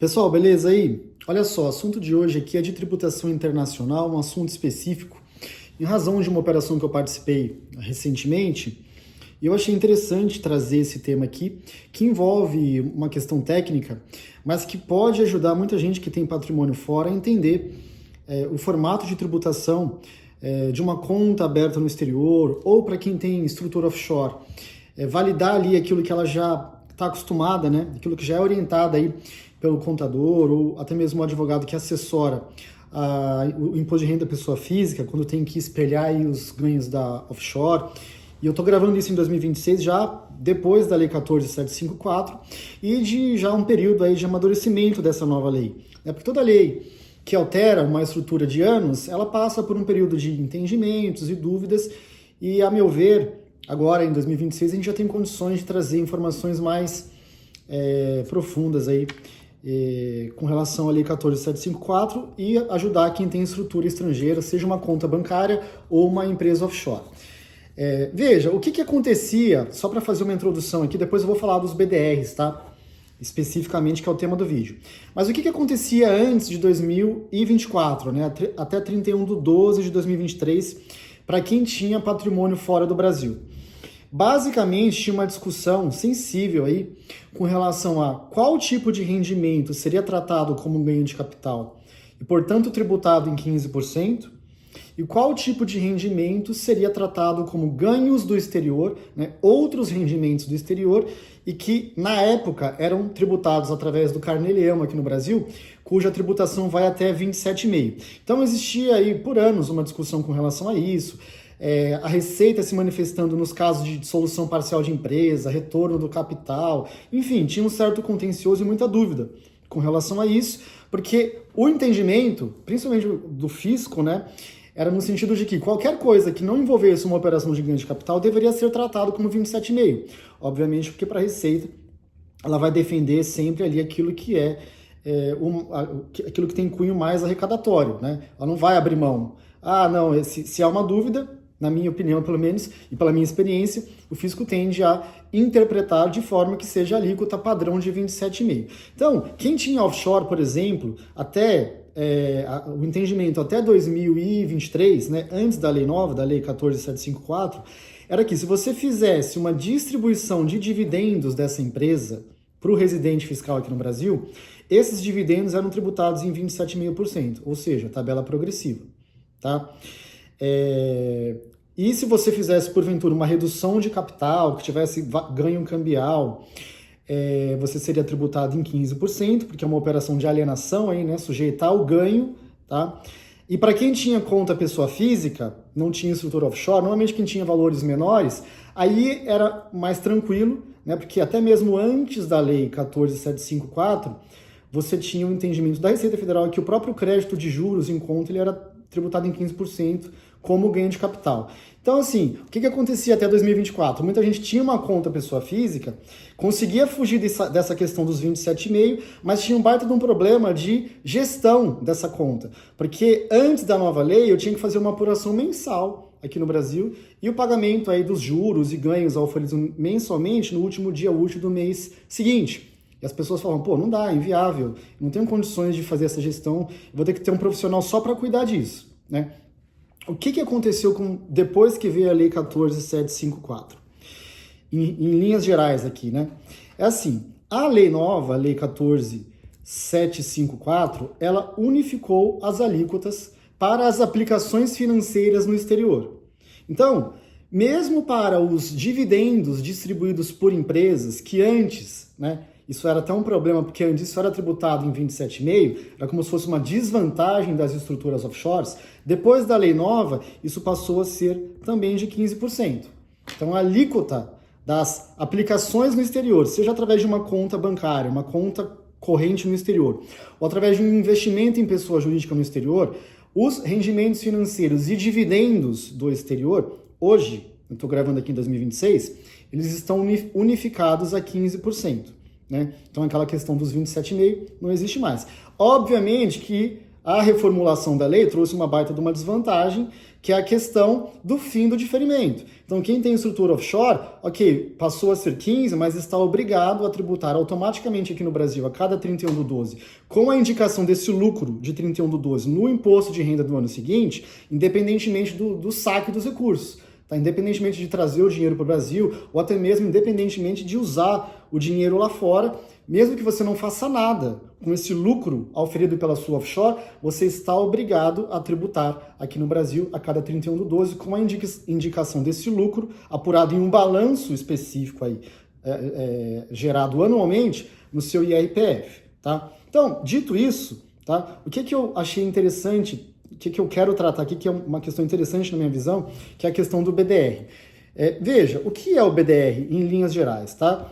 Pessoal, beleza aí? Olha só, o assunto de hoje aqui é de tributação internacional, um assunto específico, em razão de uma operação que eu participei recentemente, e eu achei interessante trazer esse tema aqui, que envolve uma questão técnica, mas que pode ajudar muita gente que tem patrimônio fora a entender o formato de tributação de uma conta aberta no exterior, ou para quem tem estrutura offshore, validar ali aquilo que ela já está acostumada, né? Aquilo que já é orientada aí pelo contador ou até mesmo o advogado que assessora o imposto de renda da pessoa física, quando tem que espelhar aí os ganhos da offshore. E eu estou gravando isso em 2026, já depois da Lei 14.754 e de já um período aí de amadurecimento dessa nova lei. Porque toda lei que altera uma estrutura de anos, ela passa por um período de entendimentos e dúvidas e, a meu ver, agora em 2026 a gente já tem condições de trazer informações mais profundas aí com relação à Lei 14.754 e ajudar quem tem estrutura estrangeira, seja uma conta bancária ou uma empresa offshore. Veja, o que acontecia, só para fazer uma introdução aqui, depois eu vou falar dos BDRs, tá? Especificamente, que é o tema do vídeo. Mas o que acontecia antes de 2024, né? Até 31/12 de 2023, para quem tinha patrimônio fora do Brasil? Basicamente, tinha uma discussão sensível aí com relação a qual tipo de rendimento seria tratado como ganho de capital e, portanto, tributado em 15%, e qual tipo de rendimento seria tratado como ganhos do exterior, né, outros rendimentos do exterior, e que, na época, eram tributados através do Carnê-Leão aqui no Brasil, cuja tributação vai até 27,5%. Então, existia aí, por anos, uma discussão com relação a isso, a Receita se manifestando nos casos de dissolução parcial de empresa, retorno do capital, enfim, tinha um certo contencioso e muita dúvida com relação a isso, porque o entendimento, principalmente do fisco, né, era no sentido de que qualquer coisa que não envolvesse uma operação de ganho de capital deveria ser tratado como 27,5%. Obviamente, porque para a Receita ela vai defender sempre ali aquilo que aquilo que tem cunho mais arrecadatório, né? Ela não vai abrir mão. Não, se há uma dúvida, na minha opinião, pelo menos, e pela minha experiência, o fisco tende a interpretar de forma que seja a alíquota padrão de 27,5%. Então, quem tinha offshore, por exemplo, o entendimento até 2023, né, antes da lei nova, da lei 14.754, era que se você fizesse uma distribuição de dividendos dessa empresa para o residente fiscal aqui no Brasil, esses dividendos eram tributados em 27,5%, ou seja, tabela progressiva. Tá? E se você fizesse, porventura, uma redução de capital, que tivesse ganho cambial, você seria tributado em 15%, porque é uma operação de alienação, aí, né, sujeita ao ganho. Tá? E para quem tinha conta pessoa física, não tinha estrutura offshore, normalmente quem tinha valores menores, aí era mais tranquilo, né, porque até mesmo antes da lei 14.754, você tinha um entendimento da Receita Federal que o próprio crédito de juros em conta ele era tributado em 15% como ganho de capital. Então, assim, o que acontecia até 2024? Muita gente tinha uma conta pessoa física, conseguia fugir dessa questão dos 27,5%, mas tinha um baita de um problema de gestão dessa conta. Porque antes da nova lei, eu tinha que fazer uma apuração mensal aqui no Brasil e o pagamento aí dos juros e ganhos auferidos mensalmente no último dia útil do mês seguinte. E as pessoas falam, não dá, é inviável, não tenho condições de fazer essa gestão, vou ter que ter um profissional só para cuidar disso, né? O que aconteceu depois que veio a Lei 14.754? Em linhas gerais aqui, né? É assim, a lei nova, a Lei 14.754, ela unificou as alíquotas para as aplicações financeiras no exterior. Então, mesmo para os dividendos distribuídos por empresas que antes, né, isso era até um problema, porque antes isso era tributado em 27,5%, era como se fosse uma desvantagem das estruturas offshores. Depois da lei nova, isso passou a ser também de 15%. Então, a alíquota das aplicações no exterior, seja através de uma conta bancária, uma conta corrente no exterior, ou através de um investimento em pessoa jurídica no exterior, os rendimentos financeiros e dividendos do exterior, hoje, eu estou gravando aqui em 2026, eles estão unificados a 15%. Né? Então aquela questão dos 27,5% não existe mais. Obviamente que a reformulação da lei trouxe uma baita de uma desvantagem, que é a questão do fim do diferimento. Então, quem tem estrutura offshore, ok, passou a ser 15, mas está obrigado a tributar automaticamente aqui no Brasil, a cada 31/12, com a indicação desse lucro de 31/12 no imposto de renda do ano seguinte, independentemente do saque dos recursos. Tá? Independentemente de trazer o dinheiro para o Brasil, ou até mesmo independentemente de usar o dinheiro lá fora, mesmo que você não faça nada com esse lucro auferido pela sua offshore, você está obrigado a tributar aqui no Brasil a cada 31/12 com a indicação desse lucro apurado em um balanço específico aí, gerado anualmente no seu IRPF. Tá? Então, dito isso, tá? O que eu achei interessante, o que eu quero tratar aqui, que é uma questão interessante na minha visão, que é a questão do BDR. Veja, o que é o BDR em linhas gerais, tá?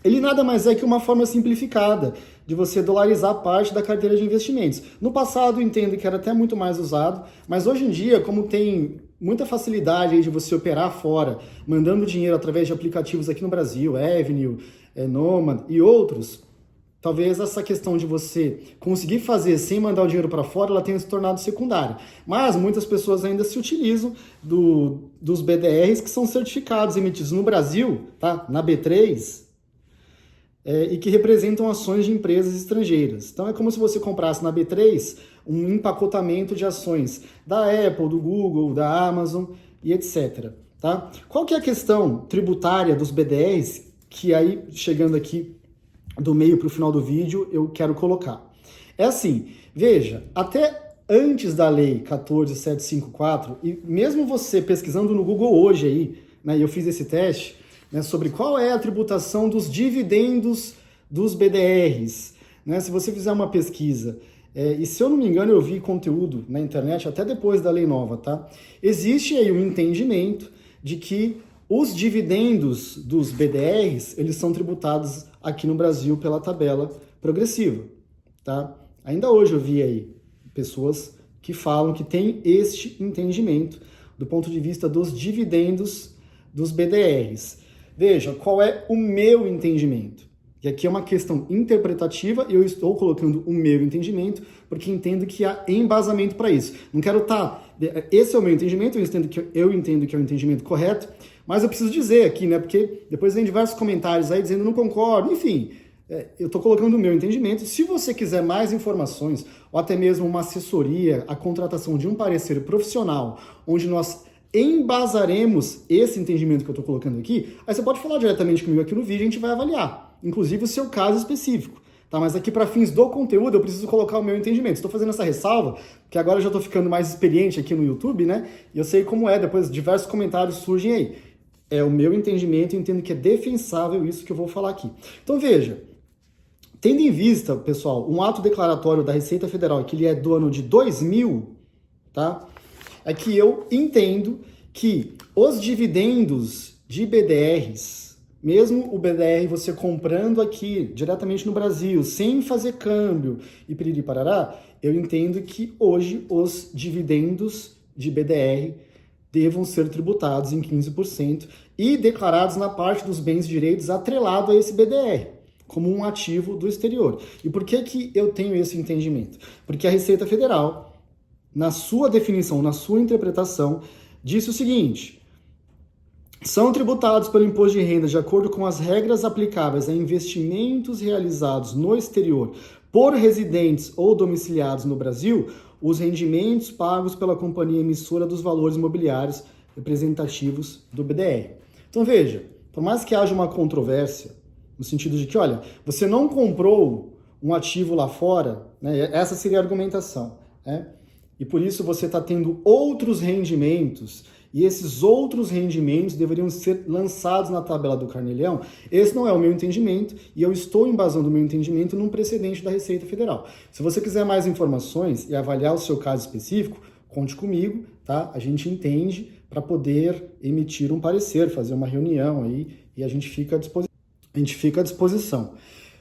Ele nada mais é que uma forma simplificada de você dolarizar parte da carteira de investimentos. No passado, eu entendo que era até muito mais usado, mas hoje em dia, como tem muita facilidade aí de você operar fora, mandando dinheiro através de aplicativos aqui no Brasil, Avenue, Nomad e outros, talvez essa questão de você conseguir fazer sem mandar o dinheiro para fora, ela tenha se tornado secundária. Mas muitas pessoas ainda se utilizam dos BDRs que são certificados emitidos no Brasil, tá? Na B3, e que representam ações de empresas estrangeiras. Então é como se você comprasse na B3 um empacotamento de ações da Apple, do Google, da Amazon e etc. Tá? Qual que é a questão tributária dos BDRs que aí, chegando aqui do meio para o final do vídeo, eu quero colocar? É assim, veja, até antes da lei 14.754, e mesmo você pesquisando no Google hoje aí, né, eu fiz esse teste, né, sobre qual é a tributação dos dividendos dos BDRs. Né? Se você fizer uma pesquisa, e se eu não me engano eu vi conteúdo na internet até depois da lei nova, tá? Existe aí um entendimento de que os dividendos dos BDRs, eles são tributados aqui no Brasil pela tabela progressiva. Tá? Ainda hoje eu vi aí pessoas que falam que têm este entendimento do ponto de vista dos dividendos dos BDRs. Veja, qual é o meu entendimento? E aqui é uma questão interpretativa e eu estou colocando o meu entendimento porque entendo que há embasamento para isso. Não quero esse é o meu entendimento, eu entendo que é o entendimento correto, mas eu preciso dizer aqui, né? Porque depois vem diversos comentários aí dizendo não concordo, enfim. Eu estou colocando o meu entendimento. Se você quiser mais informações ou até mesmo uma assessoria, a contratação de um parecer profissional, onde nós embasaremos esse entendimento que eu estou colocando aqui, aí você pode falar diretamente comigo aqui no vídeo e a gente vai avaliar, inclusive o seu caso específico. Tá? Mas aqui para fins do conteúdo eu preciso colocar o meu entendimento. Estou fazendo essa ressalva, porque agora eu já estou ficando mais experiente aqui no YouTube, né? E eu sei como depois diversos comentários surgem aí. É o meu entendimento e entendo que é defensável isso que eu vou falar aqui. Então veja, tendo em vista, pessoal, um ato declaratório da Receita Federal, que ele é do ano de 2000, tá? É que eu entendo que os dividendos de BDRs, mesmo o BDR você comprando aqui diretamente no Brasil, sem fazer câmbio e piriri parará, eu entendo que hoje os dividendos de BDR devam ser tributados em 15% e declarados na parte dos bens e direitos atrelado a esse BDR, como um ativo do exterior. E por que eu tenho esse entendimento? Porque a Receita Federal, na sua definição, na sua interpretação, disse o seguinte: são tributados pelo imposto de renda de acordo com as regras aplicáveis a investimentos realizados no exterior por residentes ou domiciliados no Brasil, os rendimentos pagos pela companhia emissora dos valores imobiliários representativos do BDR. Então veja, por mais que haja uma controvérsia, no sentido de que, olha, você não comprou um ativo lá fora, né, essa seria a argumentação, né? E por isso você está tendo outros rendimentos, e esses outros rendimentos deveriam ser lançados na tabela do Carnelhão. Esse não é o meu entendimento, e eu estou embasando o meu entendimento num precedente da Receita Federal. Se você quiser mais informações e avaliar o seu caso específico, conte comigo, tá? A gente entende para poder emitir um parecer, fazer uma reunião aí, e a gente fica à disposição.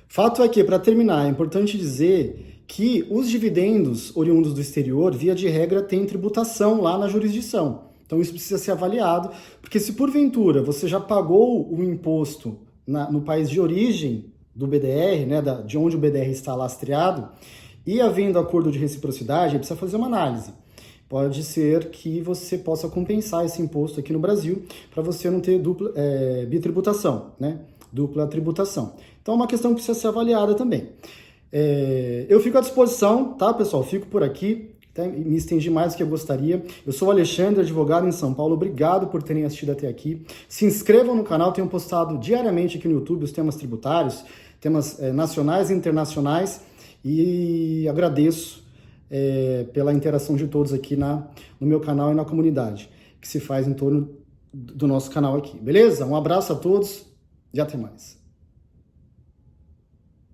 Fato é que, para terminar, é importante dizer que os dividendos oriundos do exterior, via de regra, têm tributação lá na jurisdição. Então isso precisa ser avaliado, porque se porventura você já pagou o imposto no país de origem do BDR, né, de onde o BDR está lastreado, E havendo acordo de reciprocidade, precisa fazer uma análise. Pode ser que você possa compensar esse imposto aqui no Brasil para você não ter bitributação, né? Dupla tributação. Então é uma questão que precisa ser avaliada também. Eu fico à disposição, tá, pessoal? Fico por aqui. Me estendi mais do que eu gostaria. Eu sou o Alexandre, advogado em São Paulo. Obrigado por terem assistido até aqui. Se inscrevam no canal, tenho postado diariamente aqui no YouTube os temas tributários, temas nacionais e internacionais. E agradeço pela interação de todos aqui no meu canal e na comunidade que se faz em torno do nosso canal aqui. Beleza? Um abraço a todos e até mais.